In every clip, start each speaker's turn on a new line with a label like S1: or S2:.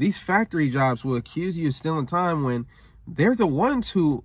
S1: These factory jobs will accuse you of stealing time when they're the ones who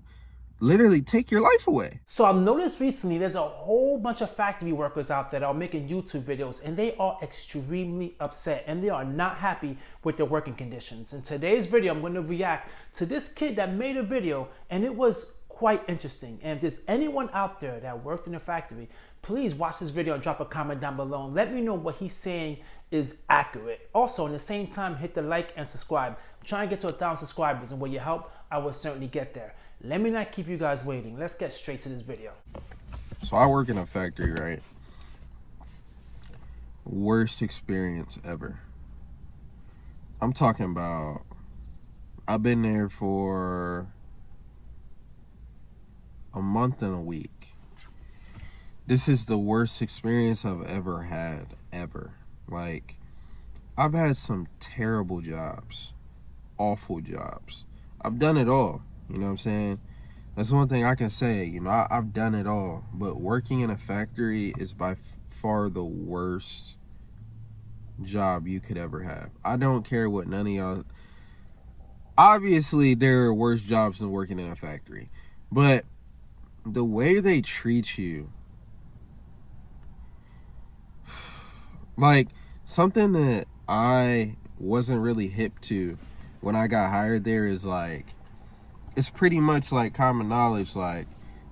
S1: literally take your life away.
S2: So I've noticed recently there's a whole bunch of factory workers out there that are making YouTube videos, and they are extremely upset and they are not happy with their working conditions. In today's video, I'm going to react to this kid that made a video, and it was quite interesting. And if there's anyone out there that worked in a factory, please watch this video and drop a comment down below and let me know what he's saying is accurate. Also, in the same time, hit the like and subscribe. I'm trying to get to 1,000 subscribers, and with your help, I will certainly get there. Let me not keep you guys waiting. Let's get straight to this video.
S1: So I work in a factory, right? Worst experience ever. I'm talking about, I've been there for a month and a week. This is the worst experience I've ever had, ever. Like, I've had some terrible jobs, awful jobs. I've done it all. You know what I'm saying? That's one thing I can say. You know, I've done it all. But working in a factory is by far the worst job you could ever have. I don't care what none of y'all... Obviously, there are worse jobs than working in a factory. But the way they treat you... Like, something that I wasn't really hip to when I got hired there is like... It's pretty much like common knowledge, like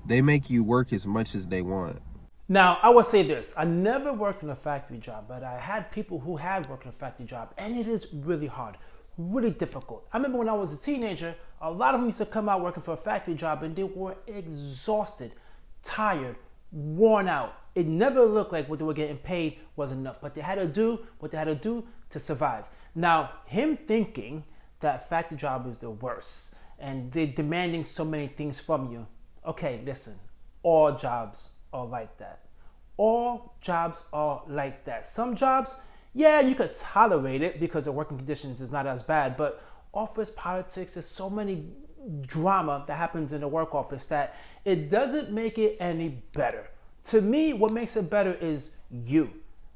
S1: they make you work as much as they want.
S2: Now, I would say this. I never worked in a factory job, but I had people who had worked in a factory job, and it is really hard, really difficult. I remember when I was a teenager, a lot of them used to come out working for a factory job, and they were exhausted, tired, worn out. It never looked like what they were getting paid was enough, but they had to do what they had to do to survive. Now, him thinking that factory job is the worst, and they're demanding so many things from you. Okay, listen, all jobs are like that. All jobs are like that. Some jobs, yeah, you could tolerate it because the working conditions is not as bad, but office politics, there's so many drama that happens in the work office that it doesn't make it any better. To me, what makes it better is you.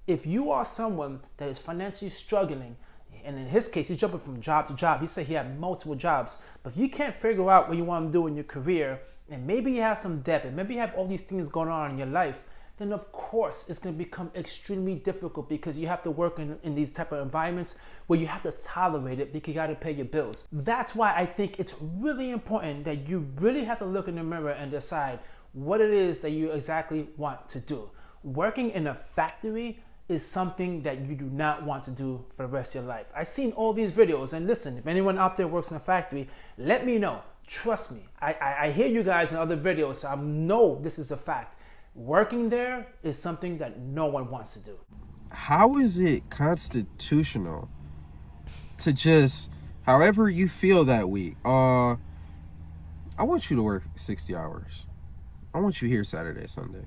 S2: If you are someone that is financially struggling, and in his case, he's jumping from job to job. He said he had multiple jobs. But if you can't figure out what you want to do in your career, and maybe you have some debt, and maybe you have all these things going on in your life, then of course it's going to become extremely difficult because you have to work in these type of environments where you have to tolerate it because you got to pay your bills. That's why I think it's really important that you really have to look in the mirror and decide what it is that you exactly want to do. Working in a factory is something that you do not want to do for the rest of your life. I've seen all these videos, and listen, if anyone out there works in a factory, let me know. Trust me, I hear you guys in other videos, so I know this is a fact. Working there is something that no one wants to do.
S1: How is it constitutional to just, however you feel that week, I want you to work 60 hours. I want you here Saturday, Sunday.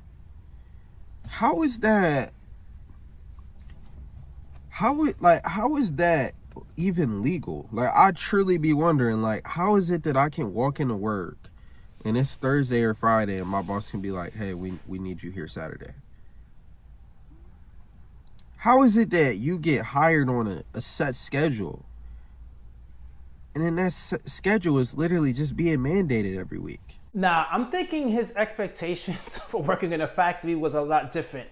S1: How is that? How is that even legal? Like, I truly be wondering, like, how is it that I can walk into work and it's Thursday or Friday and my boss can be like, hey, we need you here Saturday? How is it that you get hired on a set schedule and then that schedule is literally just being mandated every week?
S2: Now, I'm thinking his expectations for working in a factory was a lot different.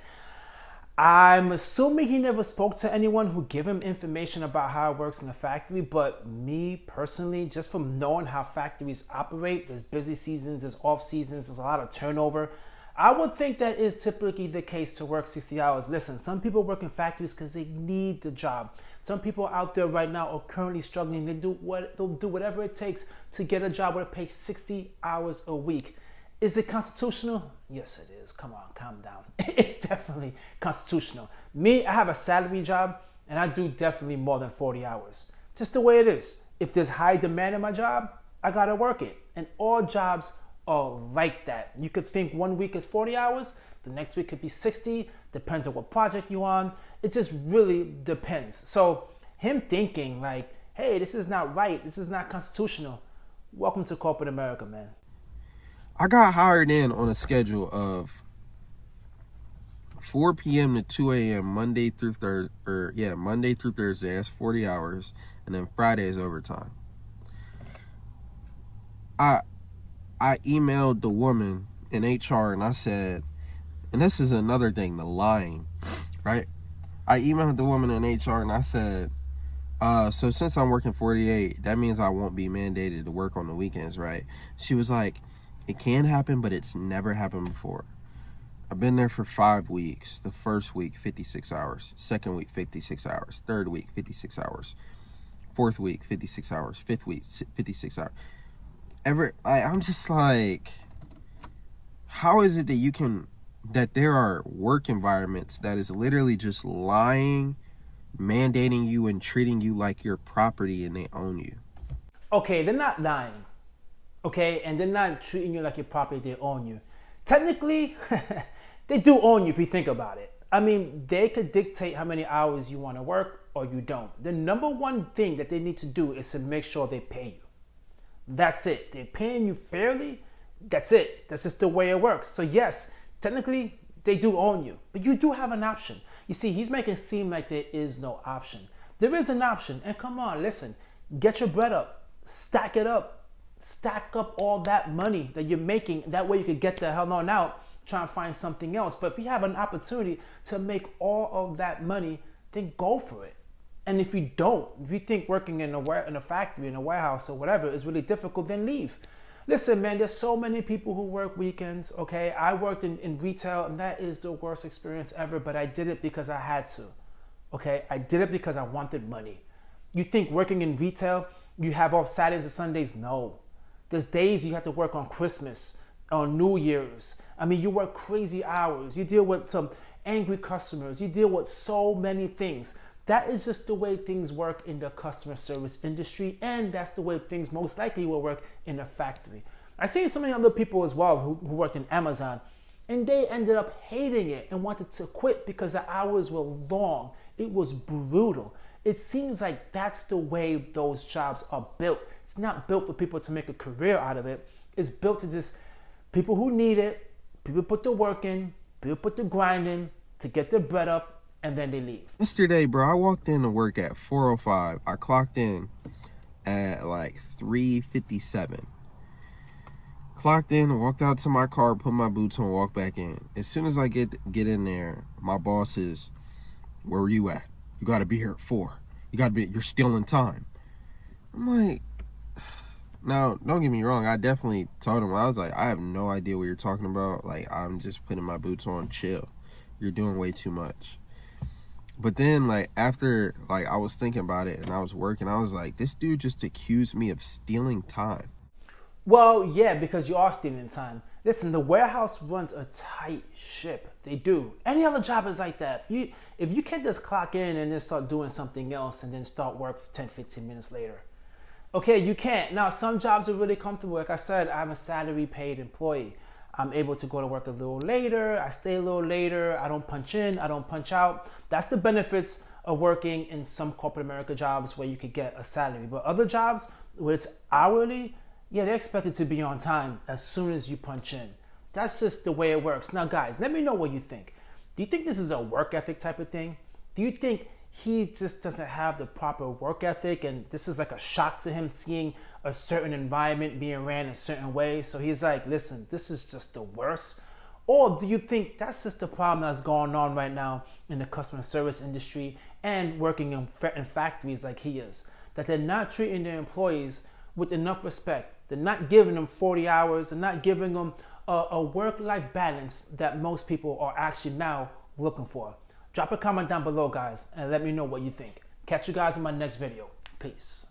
S2: I'm assuming he never spoke to anyone who gave him information about how it works in a factory, but me personally, just from knowing how factories operate, there's busy seasons, there's off seasons, there's a lot of turnover. I would think that is typically the case to work 60 hours. Listen, some people work in factories because they need the job. Some people out there right now are currently struggling. They'll do whatever it takes to get a job where it pays 60 hours a week. Is it constitutional? Yes, it is. Come on, calm down. It's definitely constitutional. Me, I have a salary job, and I do definitely more than 40 hours. Just the way it is. If there's high demand in my job, I gotta work it. And all jobs are like that. You could think one week is 40 hours, the next week could be 60, depends on what project you're on. It just really depends. So him thinking like, hey, this is not right, this is not constitutional. Welcome to corporate America, man.
S1: I got hired in on a schedule of 4 p.m. to 2 a.m. Monday through Thursday. That's 40 hours. and then Friday is overtime. I emailed the woman in HR and I said, and this is another thing, the lying, right? I emailed the woman in HR and I said, so since I'm working 48, that means I won't be mandated to work on the weekends, right? She was like, it can happen, but it's never happened before. I've been there for 5 weeks. The first week, 56 hours. Second week, 56 hours. Third week, 56 hours. Fourth week, 56 hours. Fifth week, 56 hours. I'm just like, how is it that there are work environments that is literally just lying, mandating you and treating you like your property and they own you?
S2: Okay, they're not lying. Okay, and they're not treating you like your property, they own you. Technically, they do own you if you think about it. I mean, they could dictate how many hours you want to work or you don't. The number one thing that they need to do is to make sure they pay you. That's it. They're paying you fairly. That's it. That's just the way it works. So yes, technically, they do own you, but you do have an option. You see, he's making it seem like there is no option. There is an option, and come on, listen, get your bread up, stack it up, stack up all that money that you're making. That way you could get the hell on out, try and find something else. But if you have an opportunity to make all of that money, then go for it. And if you don't, if you think working in a factory, in a warehouse or whatever is really difficult, then leave. Listen, man, there's so many people who work weekends, okay? I worked in retail, and that is the worst experience ever, but I did it because I had to, okay? I did it because I wanted money. You think working in retail, you have off Saturdays and Sundays? No. There's days you have to work on Christmas, on New Year's. I mean, you work crazy hours. You deal with some angry customers. You deal with so many things. That is just the way things work in the customer service industry, and that's the way things most likely will work in a factory. I see so many other people as well who worked in Amazon, and they ended up hating it and wanted to quit because the hours were long. It was brutal. It seems like that's the way those jobs are built. It's not built for people to make a career out of it. It's built to just people who need it, people put the work in, people put the grind in to get their bread up, and then they leave.
S1: Yesterday, bro, I walked in to work at 4:05. I clocked in at like 3:57. Clocked in, walked out to my car, put my boots on, walked back in. As soon as I get in there, my boss is, where were you at? You got to be here at 4. You're stealing time. I'm like, now, don't get me wrong. I definitely told him, I was like, I have no idea what you're talking about. Like, I'm just putting my boots on, chill. You're doing way too much. But then, like, after, like, I was thinking about it and I was working, I was like, this dude just accused me of stealing time.
S2: Well, yeah, because you are stealing time. Listen, the warehouse runs a tight ship. They do. Any other job is like that. If you can't just clock in and then start doing something else and then start work 10, 15 minutes later. Okay, you can't. Now, some jobs are really comfortable. Like I said, I'm a salary paid employee. I'm able to go to work a little later. I stay a little later. I don't punch in. I don't punch out. That's the benefits of working in some corporate America jobs where you could get a salary. But other jobs where it's hourly, yeah, they're expected to be on time as soon as you punch in. That's just the way it works. Now, guys, let me know what you think. Do you think this is a work ethic type of thing? Do you think he just doesn't have the proper work ethic and this is like a shock to him seeing a certain environment being ran a certain way? So he's like, listen, this is just the worst. Or do you think that's just the problem that's going on right now in the customer service industry and working in factories like he is? That they're not treating their employees with enough respect. They're not giving them 40 hours. They're not giving them a work-life balance that most people are actually now looking for. Drop a comment down below, guys, and let me know what you think. Catch you guys in my next video. Peace.